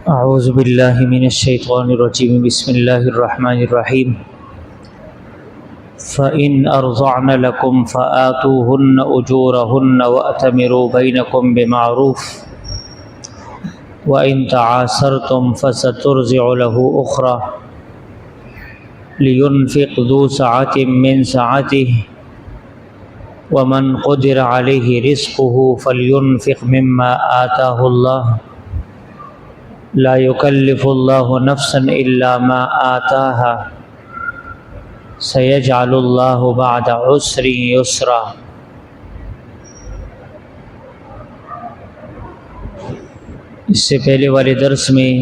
اعوذ باللہ من الشیطان الرجیم بسم اللہ الرحمن الرحیم فَإِنْ أَرْضَعْنَ لَكُمْ فَآتُوهُنَّ أُجُورَهُنَّ وَأْتَمِرُوا بَيْنَكُمْ بِمَعْرُوفٍ وَإِنْ تَعَاسَرْتُمْ فَسَتُرْضِعُ لَهُ أُخْرَى لِيُنْفِقْ ذُو سَعَةٍ مِّن سَعَتِهِ وَمَنْ قُدِرَ عَلَيْهِ رِزْقُهُ فَلْيُنْفِقْ مِمَّا آتَاهُ اللَّهُ لا يكلف الله نفسا الا ما آتاها سيجعل الله بعد عسر يسرا۔ اس سے پہلے والے درس میں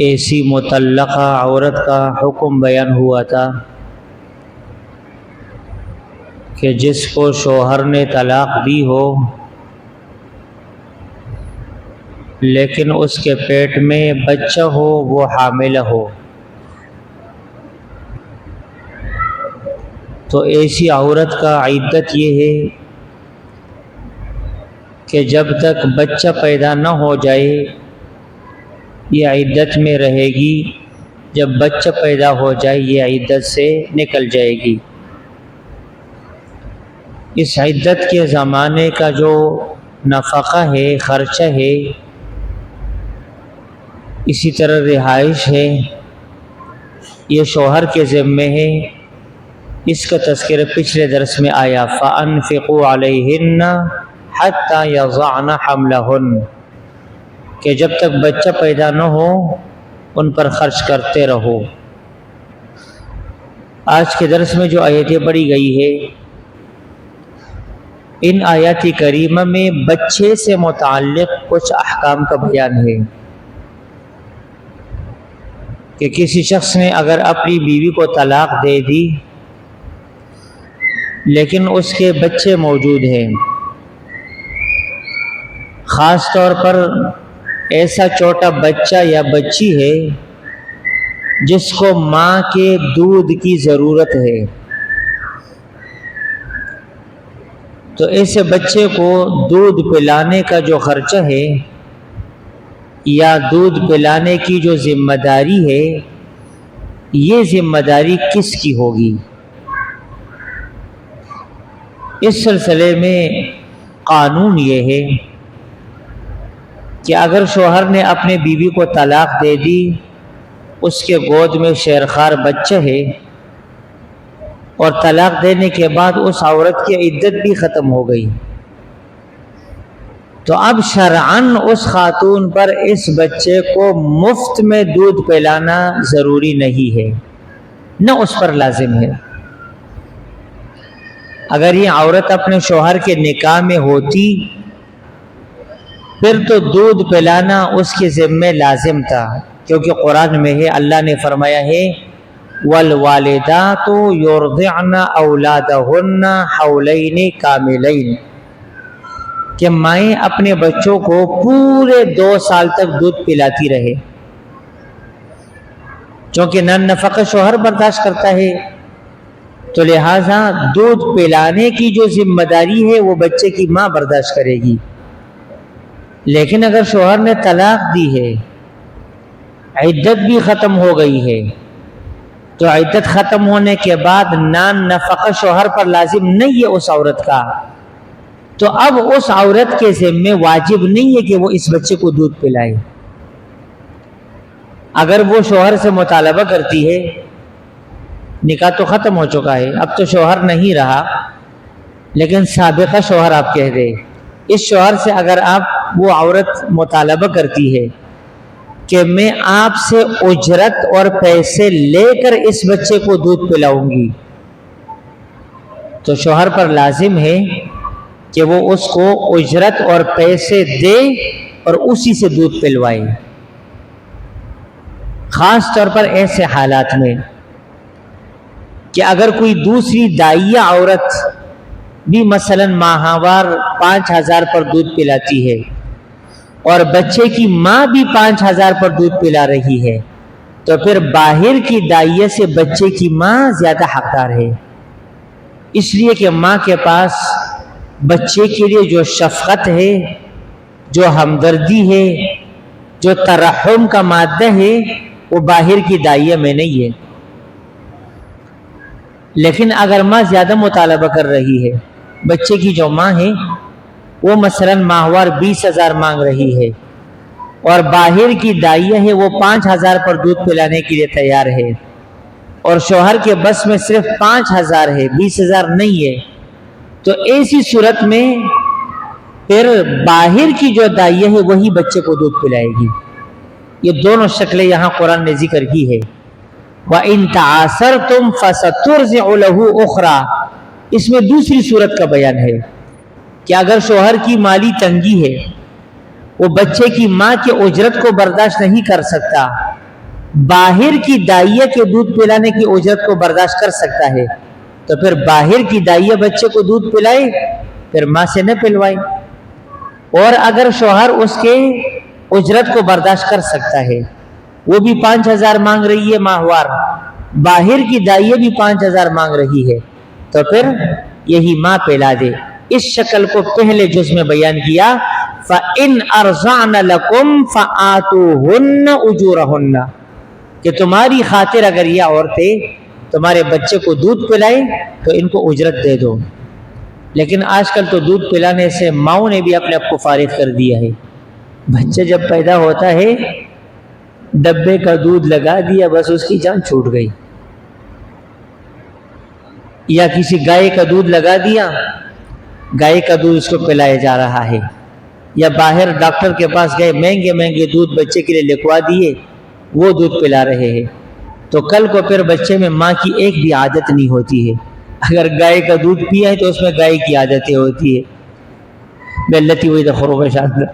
ایسی مطلقہ عورت کا حکم بیان ہوا تھا کہ جس کو شوہر نے طلاق دی ہو لیکن اس کے پیٹ میں بچہ ہو، وہ حاملہ ہو، تو ایسی عورت کا عدت یہ ہے کہ جب تک بچہ پیدا نہ ہو جائے یہ عدت میں رہے گی، جب بچہ پیدا ہو جائے یہ عدت سے نکل جائے گی۔ اس عدت کے زمانے کا جو نفقہ ہے، خرچہ ہے، اسی طرح رہائش ہے، یہ شوہر کے ذمے ہے۔ اس کا تذکرہ پچھلے درس میں آیا فَأَنفِقُوا عَلَيْهِنَّ حَتَّى يَضَعْنَ حَمْلَهُنَّ کہ جب تک بچہ پیدا نہ ہو ان پر خرچ کرتے رہو۔ آج کے درس میں جو آیتیں پڑھی گئی ہے، ان آیات کریمہ میں بچے سے متعلق کچھ احکام کا بیان ہے کہ کسی شخص نے اگر اپنی بیوی کو طلاق دے دی لیکن اس کے بچے موجود ہیں، خاص طور پر ایسا چھوٹا بچہ یا بچی ہے جس کو ماں کے دودھ کی ضرورت ہے، تو ایسے بچے کو دودھ پلانے کا جو خرچہ ہے یا دودھ پلانے کی جو ذمہ داری ہے، یہ ذمہ داری کس کی ہوگی؟ اس سلسلے میں قانون یہ ہے کہ اگر شوہر نے اپنے بیوی کو طلاق دے دی، اس کے گود میں شیرخوار بچہ ہے اور طلاق دینے کے بعد اس عورت کی عدت بھی ختم ہو گئی، تو اب شرعاً اس خاتون پر اس بچے کو مفت میں دودھ پلانا ضروری نہیں ہے، نہ اس پر لازم ہے۔ اگر یہ عورت اپنے شوہر کے نکاح میں ہوتی پھر تو دودھ پلانا اس کے ذمہ لازم تھا، کیونکہ قرآن میں ہے، اللہ نے فرمایا ہے وَالْوَالِدَاتُ يُرْضِعْنَ أَوْلَادَهُنَّ حَوْلَيْنِ كَامِلَيْنِ کہ مائیں اپنے بچوں کو پورے 2 سال تک دودھ پلاتی رہے، چونکہ نہ نفقہ شوہر برداشت کرتا ہے تو لہٰذا دودھ پلانے کی جو ذمہ داری ہے وہ بچے کی ماں برداشت کرے گی۔ لیکن اگر شوہر نے طلاق دی ہے، عدت بھی ختم ہو گئی ہے، تو عدت ختم ہونے کے بعد نفقہ شوہر پر لازم نہیں ہے اس عورت کا، تو اب اس عورت کے ذمہ واجب نہیں ہے کہ وہ اس بچے کو دودھ پلائے۔ اگر وہ شوہر سے مطالبہ کرتی ہے، نکاح تو ختم ہو چکا ہے، اب تو شوہر نہیں رہا، لیکن سابقہ شوہر آپ کہہ دے، اس شوہر سے اگر وہ عورت مطالبہ کرتی ہے کہ میں آپ سے اجرت اور پیسے لے کر اس بچے کو دودھ پلاؤں گی، تو شوہر پر لازم ہے کہ وہ اس کو اجرت اور پیسے دے اور اسی سے دودھ پلوائے۔ خاص طور پر ایسے حالات میں کہ اگر کوئی دوسری دائیہ عورت بھی مثلا ماہوار 5,000 پر دودھ پلاتی ہے اور بچے کی ماں بھی 5,000 پر دودھ پلا رہی ہے، تو پھر باہر کی دائیہ سے بچے کی ماں زیادہ حقدار ہے، اس لیے کہ ماں کے پاس بچے کے لیے جو شفقت ہے جو ہمدردی ہے، جو ترحم کا مادہ ہے، وہ باہر کی دائیہ میں نہیں ہے۔ لیکن اگر ماں زیادہ مطالبہ کر رہی ہے، بچے کی جو ماں ہے وہ مثلا ماہوار 20,000 مانگ رہی ہے اور باہر کی دائیہ ہے وہ 5,000 پر دودھ پلانے کے لیے تیار ہے، اور شوہر کے بس میں صرف 5,000 ہے، 20,000 نہیں ہے، تو ایسی صورت میں پھر باہر کی جو دائیہ ہے وہی بچے کو دودھ پلائے گی۔ یہ دونوں شکلیں یہاں قرآن نے ذکر کی ہے۔ وَإِن تَعَاثَرْتُمْ فَسَتُرْضِعُ لَهُ أُخْرَى، اس میں دوسری صورت کا بیان ہے کہ اگر شوہر کی مالی تنگی ہے، وہ بچے کی ماں کے اجرت کو برداشت نہیں کر سکتا، باہر کی دائیہ کے دودھ پلانے کی اجرت کو برداشت کر سکتا ہے، تو پھر باہر کی دائیہ بچے کو دودھ پلائے، پھر ماں سے نہ پلوائے۔ اور اگر شوہر اس کے اجرت کو برداشت کر سکتا ہے، وہ بھی 5,000 مانگ رہی ہے ماہوار، باہر کی دائیہ بھی 5,000 مانگ رہی ہے، تو پھر یہی ماں پلا دے۔ اس شکل کو پہلے جز میں بیان کیا، فَإِنْ أَرْضَعْنَ لَكُمْ فَآتُوهُنَّ أُجُورَهُنَّ، کہ تمہاری خاطر اگر یہ عورتیں تمہارے بچے کو دودھ پلائیں تو ان کو اجرت دے دو۔ لیکن آج کل تو دودھ پلانے سے ماؤں نے بھی اپنے آپ کو فارغ کر دیا ہے۔ بچہ جب پیدا ہوتا ہے ڈبے کا دودھ لگا دیا، بس اس کی جان چھوٹ گئی، یا کسی گائے کا دودھ لگا دیا، گائے کا دودھ اس کو پلایا جا رہا ہے، یا باہر ڈاکٹر کے پاس گئے مہنگے مہنگے دودھ بچے کے لیے لکھوا دیے، وہ دودھ پلا رہے ہیں، تو کل کو پھر بچے میں ماں کی ایک بھی عادت نہیں ہوتی ہے۔ اگر گائے کا دودھ پیا ہے تو اس میں گائے کی عادتیں ہوتی ہے، بلتی ہوئی تو خروش آتا،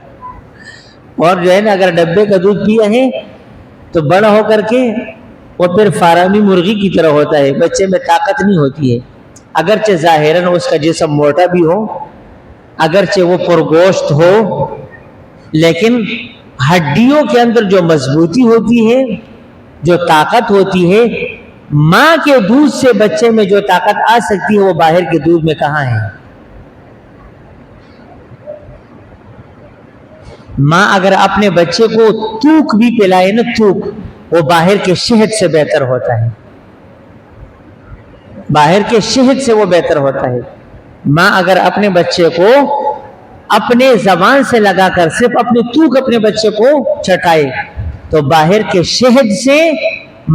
اور جو ہے نا اگر ڈبے کا دودھ پیا ہے تو بڑا ہو کر کے وہ پھر فارمی مرغی کی طرح ہوتا ہے، بچے میں طاقت نہیں ہوتی ہے، اگرچہ ظاہراً اس کا جسم موٹا بھی ہو، اگرچہ وہ پرگوشت ہو، لیکن ہڈیوں کے اندر جو مضبوطی ہوتی ہے، جو طاقت ہوتی ہے، ماں کے دودھ سے بچے میں جو طاقت آ سکتی ہے وہ باہر کے دودھ میں کہاں ہے۔ ماں اگر اپنے بچے کو تھوک بھی پلائے نا، تھوک، وہ باہر کے شہد سے بہتر ہوتا ہے، باہر کے شہد سے وہ بہتر ہوتا ہے۔ ماں اگر اپنے بچے کو اپنے زبان سے لگا کر صرف اپنے تھوک اپنے بچے کو چٹائے تو باہر کے شہد سے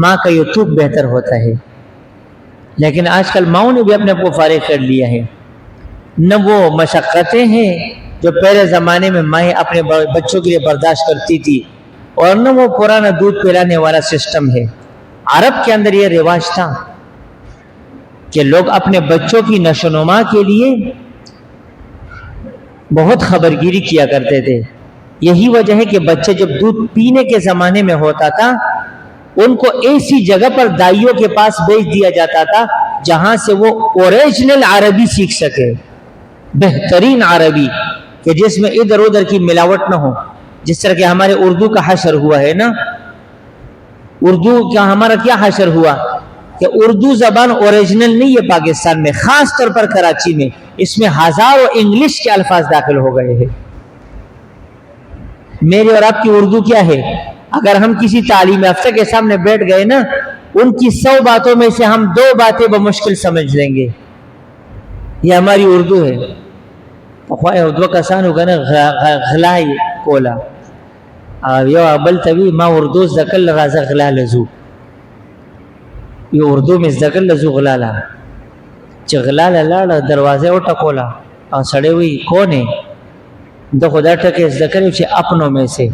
ماں کا یہ تھوک بہتر ہوتا ہے۔ لیکن آج کل ماؤں نے بھی اپنے آپ کو فارغ کر لیا ہے، نہ وہ مشقتیں ہیں جو پہلے زمانے میں مائیں اپنے بچوں کے لیے برداشت کرتی تھی، اور نہ وہ پرانا دودھ پلانے والا سسٹم ہے۔ عرب کے اندر یہ رواج تھا کہ لوگ اپنے بچوں کی نشو و نما کے لیے بہت خبرگیری کیا کرتے تھے۔ یہی وجہ ہے کہ بچے جب دودھ پینے کے زمانے میں ہوتا تھا، ان کو ایسی جگہ پر دائیوں کے پاس بھیج دیا جاتا تھا جہاں سے وہ اوریجنل عربی سیکھ سکے، بہترین عربی، کہ جس میں ادھر ادھر کی ملاوٹ نہ ہو۔ جس طرح کہ ہمارے اردو کا حشر ہوا ہے نا، اردو کا ہمارا کیا حشر ہوا کہ اردو زبان اوریجنل نہیں ہے پاکستان میں، خاص طور پر کراچی میں، اس میں ہزاروں انگلش کے الفاظ داخل ہو گئے ہیں۔ میری اور آپ کی اردو کیا ہے؟ اگر ہم کسی تعلیم یافتہ کے سامنے بیٹھ گئے نا، ان کی 100 باتوں میں سے ہم 2 باتیں بمشکل سمجھ لیں گے۔ یہ ہماری اردو ہے۔ اردو کا سان ہوگا نا غلائی کولا یو ابل طوی ما اردو زکل راز غلا لزو، یہ اردو میں زکل لزو غلالا چ غلالا لاړه دروازه او ټکولا او سړی وی کون ہے؟ د خدا ټکه ذکر چې اپنوں میں سے،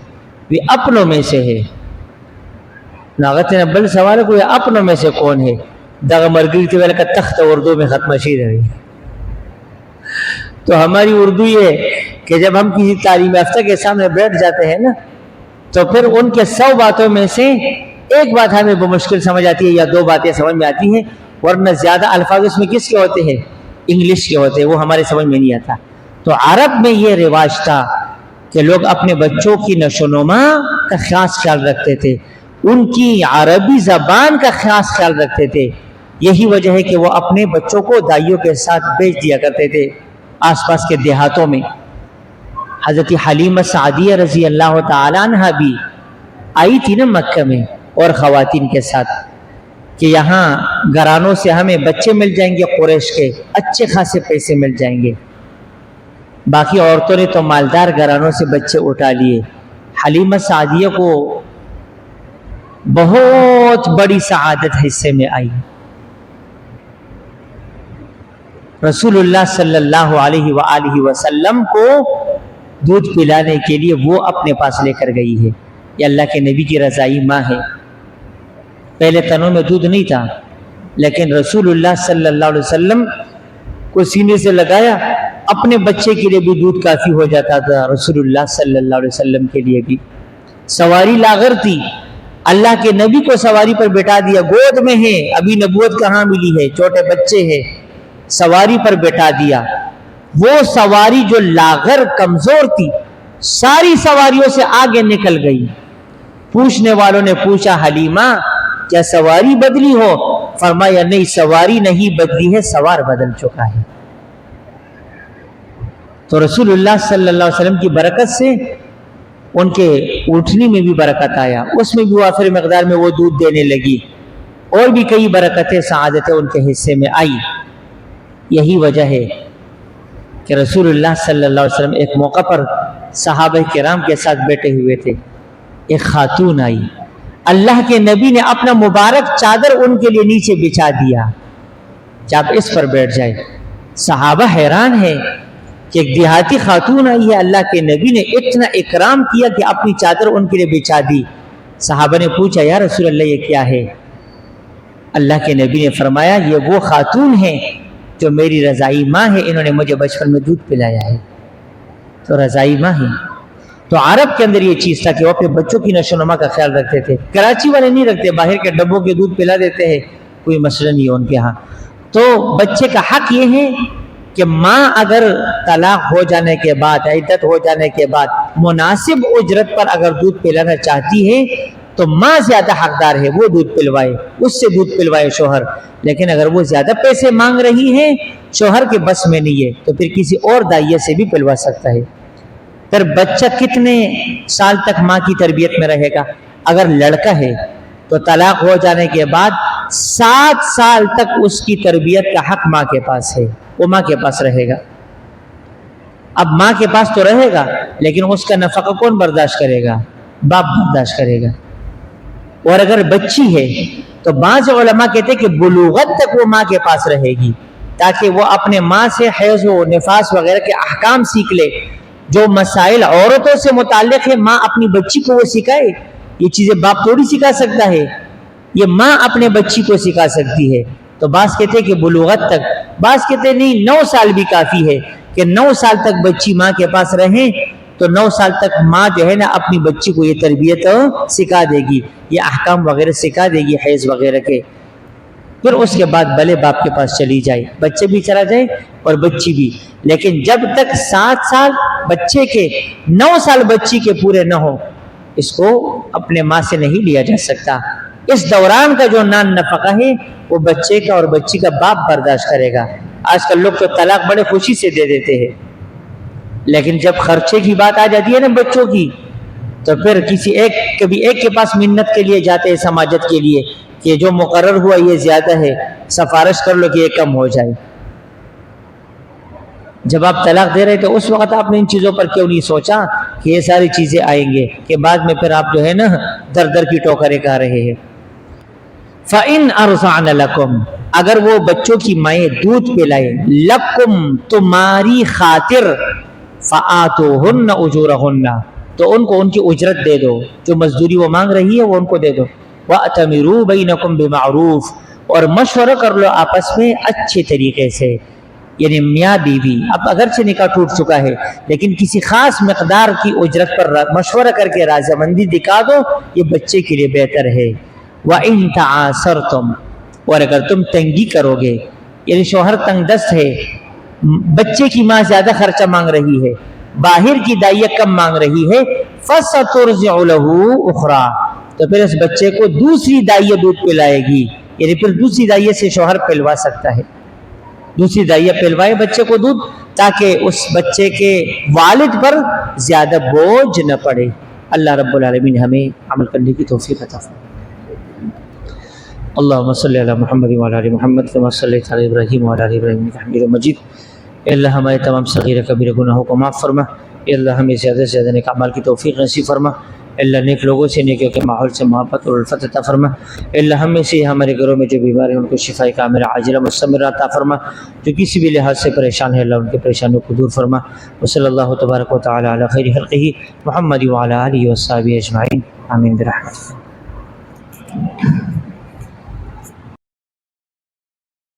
وی اپنوں میں سے ہے۔ ناغت نے بل سوال کوئی اپنوں میں سے کون ہے؟ دغه مرګی ته ویل ک تخت اردو میں ختم شي رہی۔ تو ہماری اردو یہ کہ جب ہم کسی تعلیم یافتہ کے سامنے بیٹھ جاتے ہیں نا، تو پھر ان کے 100 باتوں میں سے ایک بات ہمیں بمشکل سمجھ آتی ہے یا 2 باتیں سمجھ میں آتی ہیں، ورنہ زیادہ الفاظ اس میں کس کے ہوتے ہیں؟ انگلش کے ہوتے ہیں، وہ ہمارے سمجھ میں نہیں آتا۔ تو عرب میں یہ رواج تھا کہ لوگ اپنے بچوں کی نشو و نما کا خاص خیال رکھتے تھے، ان کی عربی زبان کا خاص خیال رکھتے تھے۔ یہی وجہ ہے کہ وہ اپنے بچوں کو دائیوں کے ساتھ بیچ دیا کرتے تھے آس پاس کے دیہاتوں میں۔ حضرت حلیمہ سعدیہ رضی اللہ تعالی عنہ بھی آئی تھی نا مکہ میں اور خواتین کے ساتھ کہ یہاں گھرانوں سے ہمیں بچے مل جائیں گے، قریش کے اچھے خاصے پیسے مل جائیں گے۔ باقی عورتوں نے تو مالدار گھرانوں سے بچے اٹھا لیے۔ حلیمہ سعدیہ کو بہت بڑی سعادت حصے میں آئی۔ رسول اللہ صلی اللہ علیہ وآلہ وسلم کو دودھ پلانے کے لیے وہ اپنے پاس لے کر گئی ہے۔ یہ اللہ کے نبی کی رضائی ماں ہے۔ پہلے تنوں میں دودھ نہیں تھا، لیکن رسول اللہ صلی اللہ علیہ وسلم کو سینے سے لگایا، اپنے بچے کے لیے بھی دودھ کافی ہو جاتا تھا، رسول اللہ صلی اللہ علیہ وسلم کے لیے بھی۔ سواری لاغر تھی، اللہ کے نبی کو سواری پر بٹھا دیا، گود میں ہے، ابھی نبوت کہاں ملی ہے، چھوٹے بچے ہیں، سواری پر بٹھا دیا۔ وہ سواری جو لاغر کمزور تھی ساری سواریوں سے آگے نکل گئی۔ پوچھنے والوں نے پوچھا، حلیمہ کیا سواری بدلی ہو؟ فرمایا نہیں، سواری نہیں بدلی ہے، سوار بدل چکا ہے۔ تو رسول اللہ صلی اللہ علیہ وسلم کی برکت سے ان کے اٹھنے میں بھی برکت آیا، اس میں بھی وافر مقدار میں وہ دودھ دینے لگی، اور بھی کئی برکتیں سعادتیں ان کے حصے میں آئی۔ یہی وجہ ہے کہ رسول اللہ صلی اللہ علیہ وسلم ایک موقع پر صحابہ کرام کے ساتھ بیٹھے ہوئے تھے، ایک خاتون آئی، اللہ کے نبی نے اپنا مبارک چادر ان کے لیے نیچے بچھا دیا کہ آپ اس پر بیٹھ جائیں۔ صحابہ حیران ہے کہ ایک دیہاتی خاتون آئی ہے، اللہ کے نبی نے اتنا اکرام کیا کہ اپنی چادر ان کے لیے بچھا دی۔ صحابہ نے پوچھا، یا رسول اللہ یہ کیا ہے؟ اللہ کے نبی نے فرمایا، یہ وہ خاتون ہے جو میری رضائی ماں ہے، انہوں نے مجھے بچپن میں دودھ پلایا ہے، تو رضائی ماں ہے۔ تو عرب کے اندر یہ چیز تھا کہ وہ اپنے بچوں کی نشو و نما کا خیال رکھتے تھے۔ کراچی والے نہیں رکھتے، باہر کے ڈبوں کے دودھ پلا دیتے ہیں، کوئی مسئلہ نہیں ہے ان کے ہاں۔ تو بچے کا حق یہ ہے کہ ماں اگر طلاق ہو جانے کے بعد، عدت ہو جانے کے بعد مناسب اجرت پر اگر دودھ پلانا چاہتی ہے تو ماں زیادہ حقدار ہے، وہ دودھ پلوائے، اس سے دودھ پلوائے شوہر۔ لیکن اگر وہ زیادہ پیسے مانگ رہی ہے، شوہر کے بس میں نہیں ہے، تو پھر کسی اور دائیے سے بھی پلوا سکتا ہے۔ پھر بچہ کتنے سال تک ماں کی تربیت میں رہے گا؟ اگر لڑکا ہے تو طلاق ہو جانے کے بعد 7 سال تک اس کی تربیت کا حق ماں کے پاس ہے، وہ ماں کے پاس رہے گا۔ اب ماں کے پاس تو رہے گا، لیکن اس کا نفقہ کون برداشت کرے گا؟ باپ برداشت کرے گا۔ اور اگر بچی ہے تو بعض علماء کہتے ہیں کہ بلوغت تک وہ ماں کے پاس رہے گی، تاکہ وہ اپنے ماں سے حیض و نفاس وغیرہ کے احکام سیکھ لے۔ جو مسائل عورتوں سے متعلق ہے ماں اپنی بچی کو وہ سکھائے، یہ چیزیں باپ تھوڑی سکھا سکتا ہے، یہ ماں اپنے بچی کو سکھا سکتی ہے۔ تو بعض کہتے ہیں کہ بلوغت تک، بعض کہتے ہیں نہیں 9 سال بھی کافی ہے، کہ 9 سال تک بچی ماں کے پاس رہے تو 9 سال تک ماں جو ہے نا اپنی بچی کو یہ تربیت سکھا دے گی، یہ احکام وغیرہ سکھا دے گی حیض وغیرہ کے۔ پھر اس کے بعد بھلے باپ کے پاس چلی جائے، بچے بھی چلا جائے اور بچی بھی، لیکن جب تک 7 سال بچے کے 9 سال بچی کے پورے نہ ہو، اس کو اپنے ماں سے نہیں لیا جا سکتا۔ اس دوران کا جو نان نفقہ ہے وہ بچے کا اور بچی کا باپ برداشت کرے گا۔ آج کل لوگ تو طلاق بڑے خوشی سے دے دیتے ہیں، لیکن جب خرچے کی بات آ جاتی ہے نا بچوں کی، تو پھر کبھی ایک کے پاس منت کے لیے جاتے ہیں سماجت کے لیے کہ جو مقرر ہوا یہ زیادہ ہے، سفارش کر لو کہ یہ کم ہو جائے۔ جب آپ طلاق دے رہے تو اس وقت آپ نے ان چیزوں پر کیوں نہیں سوچا کہ یہ ساری چیزیں آئیں گے، کہ بعد میں پھر آپ جو ہے نا در در کی ٹوکریں کھا رہے ہیں۔ فَإِنْ أَرْضَعْنَ لَكُمْ، اگر وہ بچوں کی مائیں دودھ پلائے، لَكُمْ تمہاری خاطر، فَآتُوهُنَّ أُجُورَهُنَّ تو ان کو ان کی اجرت دے دو، جو مزدوری وہ مانگ رہی ہے وہ ان کو دے دو۔ وَأْتَمِرُوا بَيْنَكُمْ بِمَعْرُوفٍ اور مشورہ کر لو آپس میں اچھے طریقے سے، یعنی میاں بیوی اب اگرچہ نکاح ٹوٹ چکا ہے لیکن کسی خاص مقدار کی اجرت پر مشورہ کر کے رضامندی دکھا دو، یہ بچے کے لیے بہتر ہے۔ وَإِن تَعَاسَرْتُمْ اور اگر تم تنگی کرو گے، یعنی شوہر تنگ دست ہے، بچے کی ماں زیادہ خرچہ مانگ رہی ہے، باہر کی دائیہ کم مانگ رہی ہے، فَسَتُرْضِعُ لَهُ أُخْرَى تو پھر اس بچے کو دوسری دائیہ دودھ پلائے گی، یعنی پھر دوسری دائیہ سے شوہر پلوا سکتا ہے، دوسری دائیہ پلوائے بچے کو دودھ تاکہ اس بچے کے والد پر زیادہ بوجھ نہ پڑے۔ اللہ رب العالمین ہمیں عمل کرنے کی توفیق عطا فرمائے۔ اللہم صلی علی محمد وعلی آل محمد کما صلیت علی ابراہیم وعلی آل ابراہیم انک حمید مجید۔ اے اللہ ہمارے تمام صغیر کبیر گناہوں کو معاف فرما۔ اے اللہ ہمیں زیادہ سے زیادہ نیک اعمال کی توفیق نصیب فرما۔ اے اللہ نیک لوگوں سے، نیکیوں کے ماحول سے محبت اور الفت عطا فرما۔ اے اللہ ہم میں سے ہمارے گھروں میں جو بیمار ہیں ان کو شفاء کاملہ عاجلہ مستمرہ عطا فرما۔ جو کسی بھی لحاظ سے پریشان ہے اللہ ان کی پریشانیوں کو دور فرما۔ وصلی اللہ تبارک و تعالی علی خیر خلقہ محمد وعلی آلہ وصحبہ اجمعین آمین برحمتک۔